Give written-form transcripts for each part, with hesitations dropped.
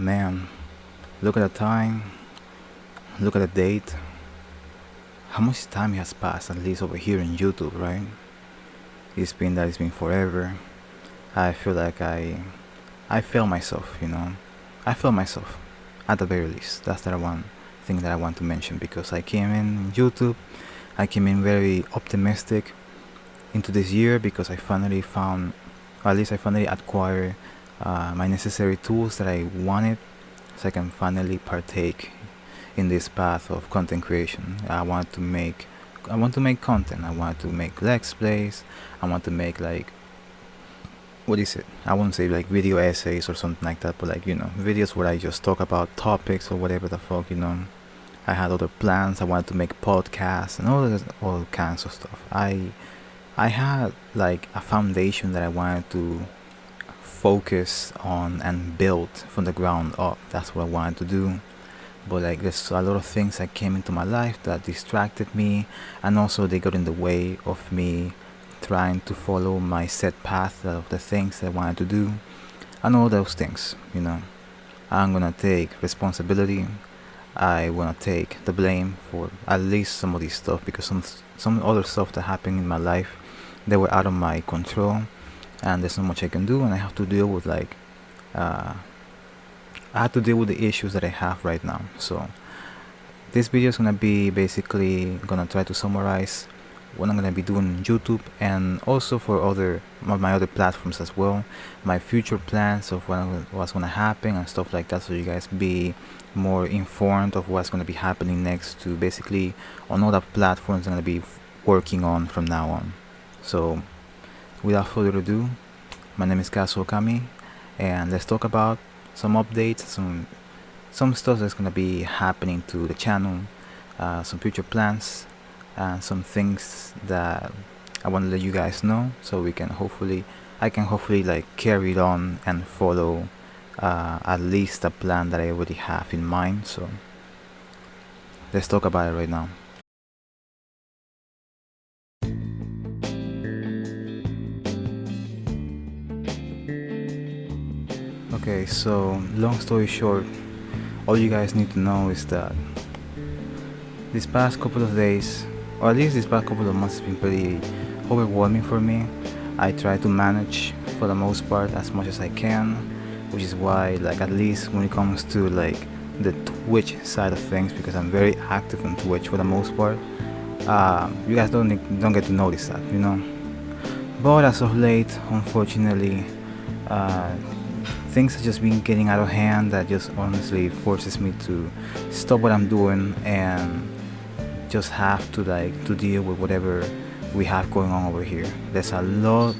Man, look at the time, look at the date. How much time has passed, at least over here in YouTube, right? It's been forever. I feel like I fail myself. I fail myself, at the very least. That's the one thing that I want to mention because I came in YouTube, I came in very optimistic into this year because I finally found, or at least I finally acquired my necessary tools that I wanted so I can finally partake in this path of content creation. I want to make content. I want to make let's plays. I want to make like what is it? I won't say like video essays or something like that, but like videos where I just talk about topics or whatever the fuck. I had other plans. I wanted to make podcasts and all kinds of stuff. I had like a foundation that I wanted to focus on and build from the ground up. That's what I wanted to do. But like there's a lot of things that came into my life that distracted me, and also they got in the way of me trying to follow my set path of the things I wanted to do, and all those things. I'm gonna take responsibility. I wanna take the blame for at least some of this stuff because some other stuff that happened in my life they were out of my control, and there's not much I can do, and I have to deal with uh, I have to deal with the issues that I have right now. So this video is gonna be basically gonna try to summarize what I'm gonna be doing on YouTube and also for my other platforms as well. My future plans of what's gonna happen and stuff like that, so you guys be more informed of what's gonna be happening next to basically on all the platforms I'm gonna be working on from now on. So without further ado, my name is Kazu Okami, and let's talk about some updates, some stuff that's gonna be happening to the channel, some future plans, and some things that I want to let you guys know, so I can hopefully like carry it on and follow at least a plan that I already have in mind. So let's talk about it right now. Okay, so long story short, all you guys need to know is that this past couple of days, or at least this past couple of months, has been pretty overwhelming for me. I try to manage for the most part as much as I can, which is why, like, at least when it comes to like the Twitch side of things, because I'm very active on Twitch for the most part, you guys don't get to notice that. But as of late, unfortunately, uh, things have just been getting out of hand. That just honestly forces me to stop what I'm doing and just have to deal with whatever we have going on over here. There's a lot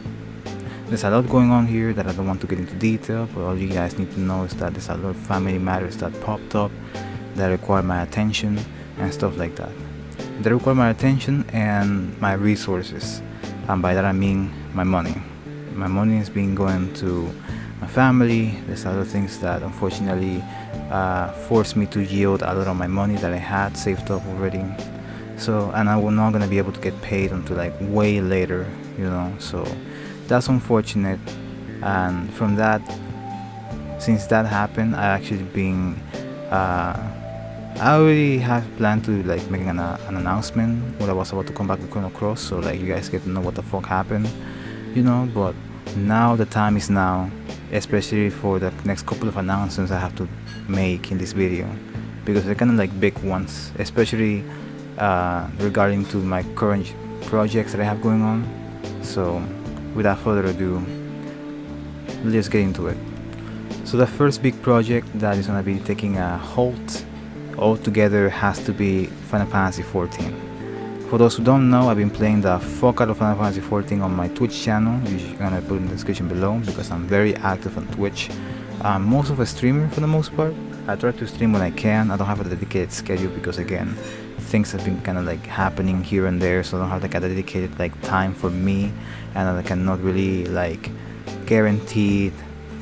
going on here that I don't want to get into detail, but all you guys need to know is that there's a lot of family matters that popped up that require my attention and stuff like that. They require my attention and my resources, and by that I mean my money. My money has been going to my family. There's other things that unfortunately forced me to yield a lot of my money that I had saved up already. So, and I was not gonna be able to get paid until like way later. So that's unfortunate. And from that, since that happened, I already have planned to like make an announcement when I was about to come back to Chrono Cross, so like you guys get to know what the fuck happened. But now the time is now, especially for the next couple of announcements I have to make in this video, because they're kind of like big ones, especially regarding to my current projects that I have going on. So without further ado, let's get into it. So the first big project that is gonna be taking a halt altogether has to be Final Fantasy XIV. For those who don't know, I've been playing the fuck out of Final Fantasy XIV on my Twitch channel, which I'm gonna put in the description below, because I'm very active on Twitch. I'm most of a streamer for the most part. I try to stream when I can. I don't have a dedicated schedule because again, things have been kind of like happening here and there, so I don't have like a dedicated like time for me, and I cannot really like guarantee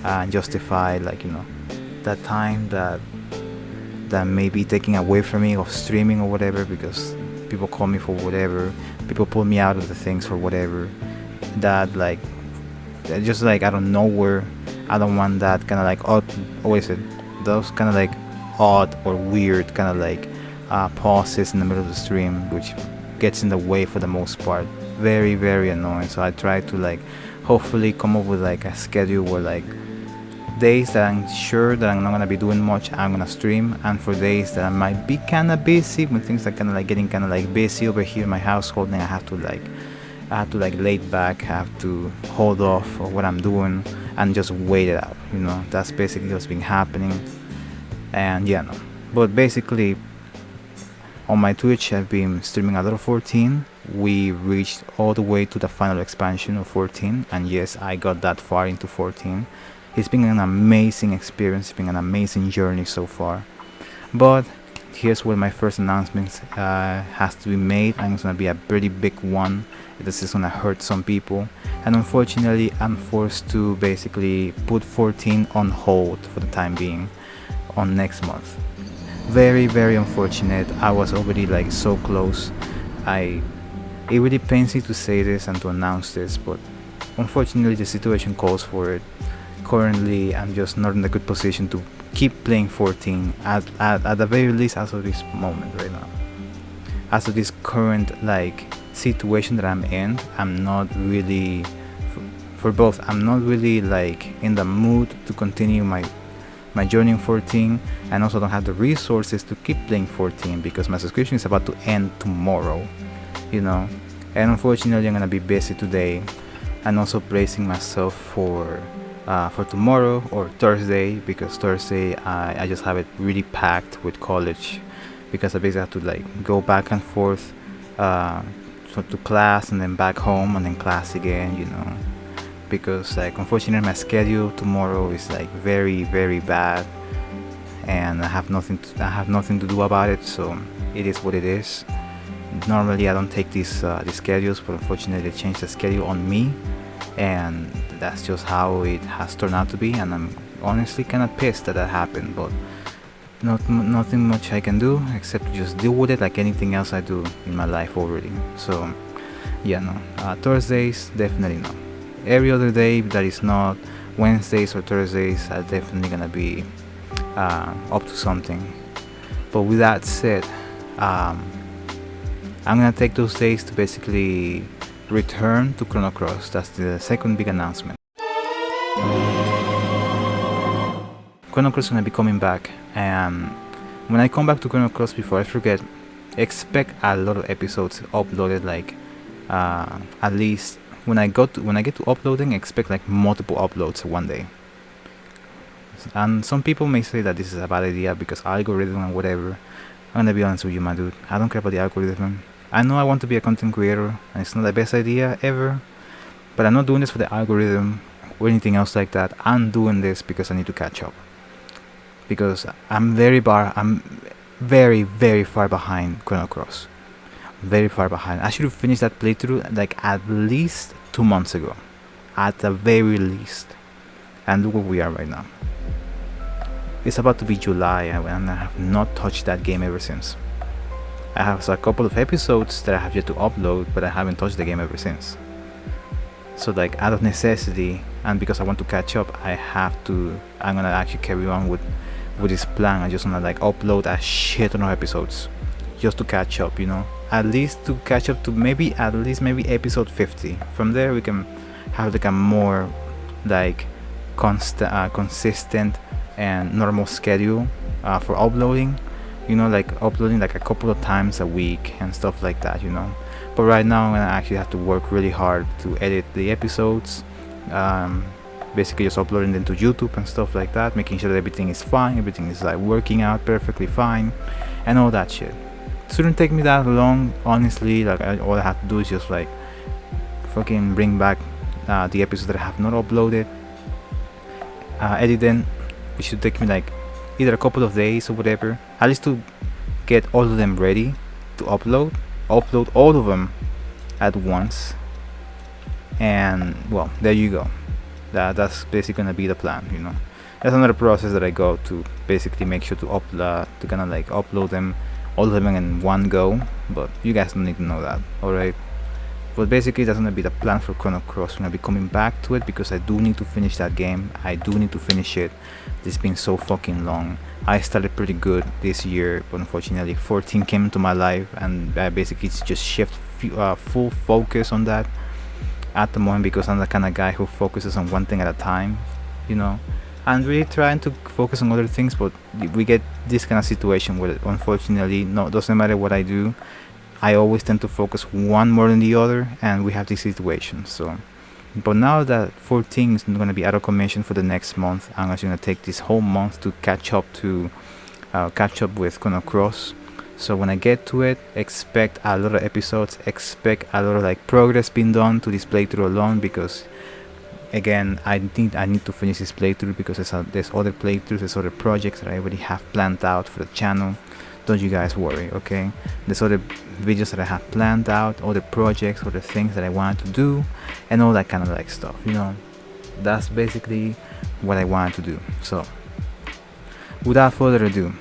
and justify that time that may be taking away from me of streaming or whatever, because people call me for whatever, people pull me out of the things for whatever, that just like out of nowhere. I don't want that kind of like, oh, what is it, those kind of like odd or weird kind of like pauses in the middle of the stream, which gets in the way for the most part. Very, very annoying. So I try to like hopefully come up with like a schedule where like days that I'm sure that I'm not gonna be doing much, I'm gonna stream, and for days that I might be kind of busy, when things are kind of like getting kind of like busy over here in my household, and I have to like lay back, have to hold off of what I'm doing and just wait it out. That's basically what's been happening. And yeah, no. But basically, on my Twitch, I've been streaming a lot of 14. We reached all the way to the final expansion of 14, and yes, I got that far into 14. It's been an amazing experience, it's been an amazing journey so far. But here's where my first announcement has to be made, and it's gonna be a pretty big one. This is gonna hurt some people, and unfortunately, I'm forced to basically put 14 on hold for the time being on next month. Very, very unfortunate. I was already like so close. It really pains me to say this and to announce this, but unfortunately the situation calls for it. Currently, I'm just not in a good position to keep playing 14 at the very least as of this moment right now. As of this current like situation that I'm in, I'm not really for both. I'm not really like in the mood to continue my journey in 14, and also don't have the resources to keep playing 14 because my subscription is about to end tomorrow, and unfortunately I'm gonna be busy today, and also bracing myself for tomorrow or Thursday, because Thursday I just have it really packed with college, because I basically have to like go back and forth to class and then back home and then class again, because like unfortunately my schedule tomorrow is like very, very bad, and I have nothing to do about it, so it is what it is. Normally I don't take these schedules, but unfortunately they changed the schedule on me, and that's just how it has turned out to be, and I'm honestly kind of pissed that happened, but nothing much I can do except just deal with it like anything else I do in my life already. So yeah, no, Thursdays definitely no. Every other day that is not Wednesdays or Thursdays are definitely gonna be up to something. But with that said, I'm gonna take those days to basically return to Chrono Cross. That's the second big announcement. Chrono Cross is gonna be coming back, and when I come back to Chrono Cross, before I forget, expect a lot of episodes uploaded. Like at least when I get to uploading, expect like multiple uploads one day. And some people may say that this is a bad idea because algorithm and whatever. I'm gonna be honest with you, my dude. I don't care about the algorithm. I know I want to be a content creator, and it's not the best idea ever, but I'm not doing this for the algorithm or anything else like that. I'm doing this because I need to catch up, because I'm very, very far behind Chrono Cross. Very far behind. I should have finished that playthrough like at least 2 months ago, at the very least. And look where we are right now. It's about to be July, and I have not touched that game ever since. I have a couple of episodes that I have yet to upload, but I haven't touched the game ever since. So like out of necessity, and because I want to catch up, I'm gonna actually carry on with this plan. I just wanna like upload a shit ton of episodes just to catch up, at least to catch up to maybe episode 50. From there we can have like a more like consistent and normal schedule for uploading, like uploading like a couple of times a week and stuff like that, But right now I'm gonna actually have to work really hard to edit the episodes, basically just uploading them to YouTube and stuff like that, making sure that everything is fine, everything is like working out perfectly fine, and all that shit. It shouldn't take me that long, honestly. Like all I have to do is just like fucking bring back the episodes that I have not uploaded, edit them. It should take me like either a couple of days or whatever, at least to get all of them ready to upload all of them at once. And well, there you go. That's basically gonna be the plan, That's another process that I go to basically make sure to kind of like upload them, all of them in one go. But you guys don't need to know that, alright? But basically, that's gonna be the plan for Chrono Cross. I'm gonna be coming back to it because I do need to finish that game. I do need to finish it. It's been so fucking long. I started pretty good this year, but unfortunately 14 came into my life, and I basically just shift full focus on that at the moment, because I'm the kind of guy who focuses on one thing at a time, you know. I'm really trying to focus on other things, but we get this kind of situation where unfortunately, no, doesn't matter what I do, I always tend to focus one more than the other, and we have this situation. So, but now that 14 is going to be out of commission for the next month, I'm actually going to take this whole month to catch up with Chrono Cross. So when I get to it, expect a lot of episodes, expect a lot of like progress being done to this playthrough alone, because again, I think I need to finish this playthrough because there's other playthroughs, there's other projects that I already have planned out for the channel. Don't you guys worry, okay? There's other videos that I have planned out, other projects, other things that I wanted to do, and all that kind of like stuff, you know. That's basically what I wanted to do. So without further ado,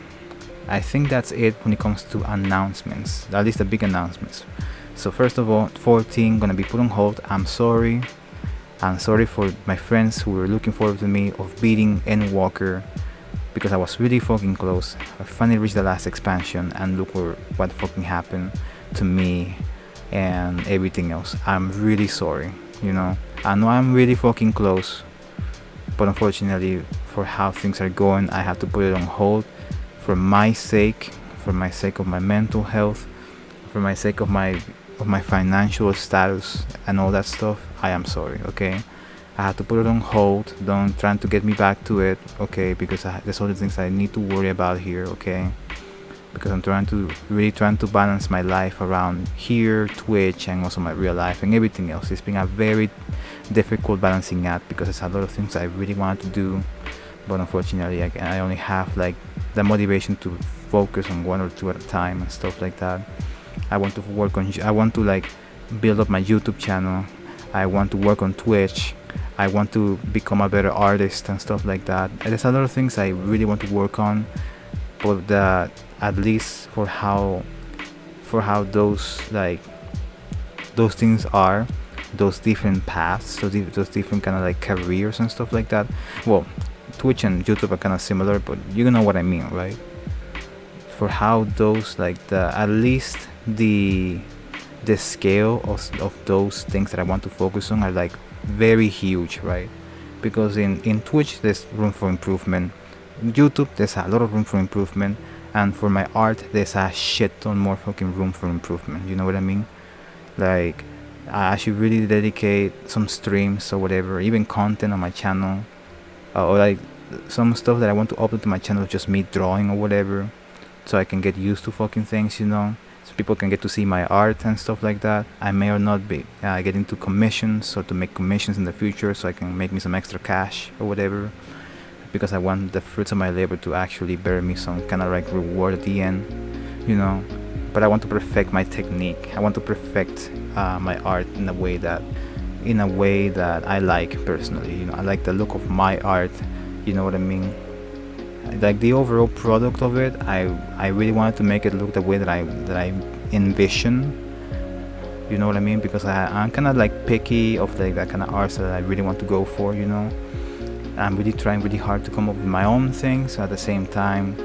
I think that's it when it comes to announcements, at least the big announcements. So first of all, 14 gonna be put on hold. I'm sorry for my friends who were looking forward to me of beating Endwalker, because I was really fucking close. I finally reached the last expansion, and look what fucking happened to me and everything else. I'm really sorry, you know. I know I'm really fucking close, but unfortunately for how things are going, I have to put it on hold. For my sake of my mental health, for my sake of my financial status and all that stuff, I am sorry, okay? I have to put it on hold. Don't try to get me back to it, okay? Because there's other things I need to worry about here, okay? Because I'm really trying to balance my life around here, Twitch, and also my real life and everything else. It's been a very difficult balancing act because there's a lot of things I really want to do, but unfortunately I only have like the motivation to focus on one or two at a time and stuff like that. I want to like build up my YouTube channel. I want to work on Twitch. I want to become a better artist and stuff like that. And there's a lot of things I really want to work on, but at least for how those things are, those different paths, those different kind of like careers and stuff like that. Well, Twitch and YouTube are kind of similar, but you know what I mean, right? For how those at least the scale of those things that I want to focus on are like very huge, right? Because in Twitch there's room for improvement, YouTube there's a lot of room for improvement, and for my art there's a shit ton more fucking room for improvement, you know what I mean? Like I should really dedicate some streams or whatever, even content on my channel, or like some stuff that I want to upload to my channel, just me drawing or whatever, so I can get used to fucking things, you know, so people can get to see my art and stuff like that. I may or not be getting to commissions, or to make commissions in the future, so I can make me some extra cash or whatever, because I want the fruits of my labor to actually bear me some kind of like reward at the end, you know. But I want to perfect my technique. I want to perfect my art in a way that I like personally, you know. I like the look of my art, you know what I mean? Like the overall product of it, I really wanted to make it look the way that I envision, you know what I mean? Because I'm kind of like picky of like that kind of art that I really want to go for, you know. I'm really trying really hard to come up with my own things, at the same time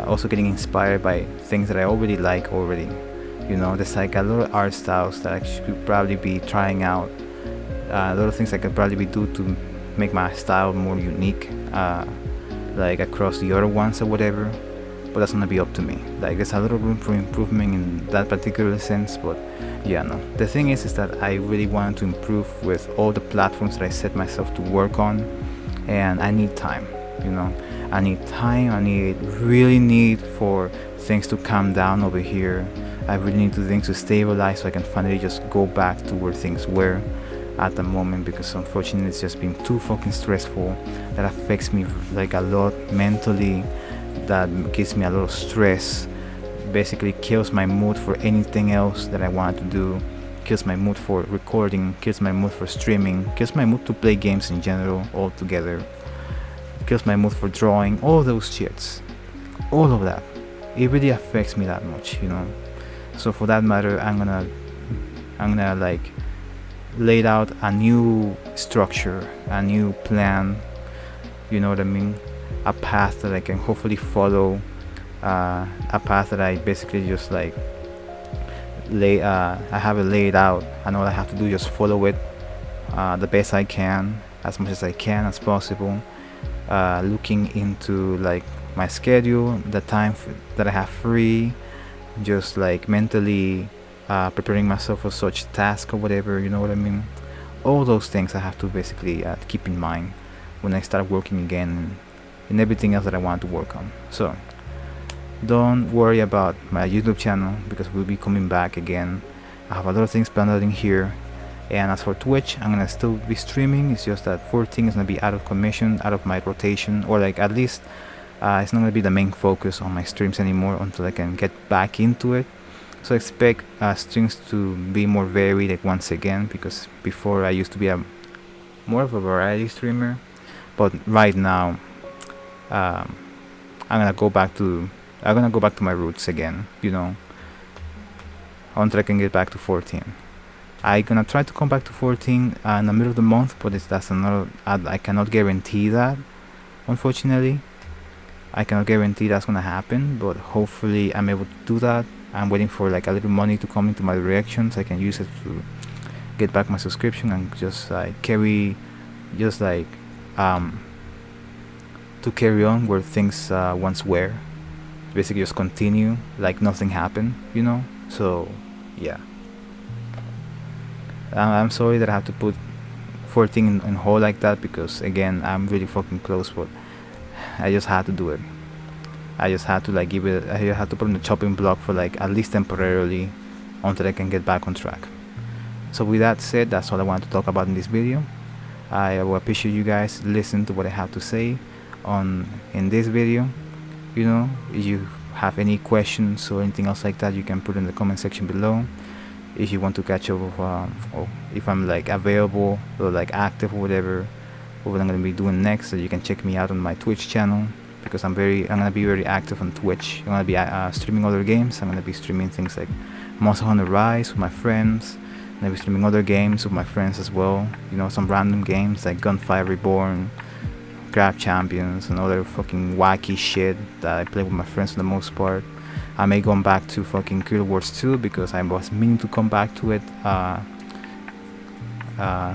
also getting inspired by things that I already like already, you know. There's like a lot of art styles that I should probably be trying out, a lot of things I could probably be do to make my style more unique, like across the other ones or whatever, but that's gonna be up to me. Like there's a little room for improvement in that particular sense, but yeah, no. The thing is that I really want to improve with all the platforms that I set myself to work on, and I need time, you know. I need time. Really need for things to calm down over here. I really need things to stabilize so I can finally just go back to where things were at the moment, because unfortunately it's just been too fucking stressful. That affects me like a lot mentally, that gives me a lot of stress, basically kills my mood for anything else that I want to do, kills my mood for recording, kills my mood for streaming, kills my mood to play games in general altogether, kills my mood for drawing, all those shits, all of that. It really affects me that much, you know. So for that matter, I'm gonna I'm gonna like lay out a new structure, a new plan, you know what I mean, a path that I can hopefully follow, a path that I basically just like I have it laid out. I know what I have to do, just follow it the best I can, as much as I can as possible, looking into like my schedule, the time that I have free, just like mentally preparing myself for such task or whatever, you know what I mean. All those things I have to basically keep in mind when I start working again and everything else that I want to work on. So don't worry about my YouTube channel, because we'll be coming back again. I have a lot of things planned out in here. And as for Twitch, I'm gonna still be streaming. It's just that 14 is gonna be out of commission, out of my rotation, or like at least it's not gonna be the main focus on my streams anymore until I can get back into it. So expect streams to be more varied like once again, because before I used to be more of a variety streamer, but right now I'm gonna go back to my roots again, you know, until I can get back to 14. I'm gonna try to come back to 14 in the middle of the month, but that's another. I cannot guarantee that. Unfortunately, I cannot guarantee that's gonna happen, but hopefully I'm able to do that. I'm waiting for like a little money to come into my direction so I can use it to get back my subscription and just like carry on where things once were. Basically just continue like nothing happened, you know. So yeah, I'm sorry that I have to put 14 in hold like that, because again I'm really fucking close, but I just had to do it. I just had to like I had to put in the chopping block for like at least temporarily until I can get back on track. So with that said, that's all I want to talk about in this video. I will appreciate you guys listen to what I have to say in this video. You know, if you have any questions or anything else like that, you can put in the comment section below. If you want to catch up with, or if I'm like available or like active or whatever, or what I'm gonna be doing next, so you can check me out on my Twitch channel, because I'm gonna be very active on Twitch. I'm gonna be streaming other games. I'm gonna be streaming things like Monster Hunter Rise with my friends. I'm gonna be streaming other games with my friends as well. You know, some random games like Gunfire Reborn, Craft Champions, and other fucking wacky shit that I play with my friends for the most part. I may go back to fucking Guild Wars 2, because I was meaning to come back to it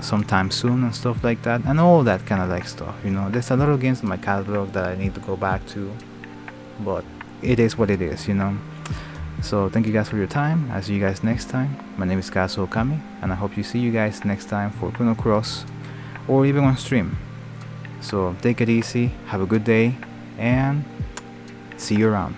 sometime soon and stuff like that, and all that kind of like stuff, you know. There's a lot of games in my catalog that I need to go back to, but it is what it is, you know. So thank you guys for your time. I'll see you guys next time. My name is Kazuo Okami, and I hope you see you guys next time for Chrono Cross, or even on stream. So take it easy, have a good day, and see you around.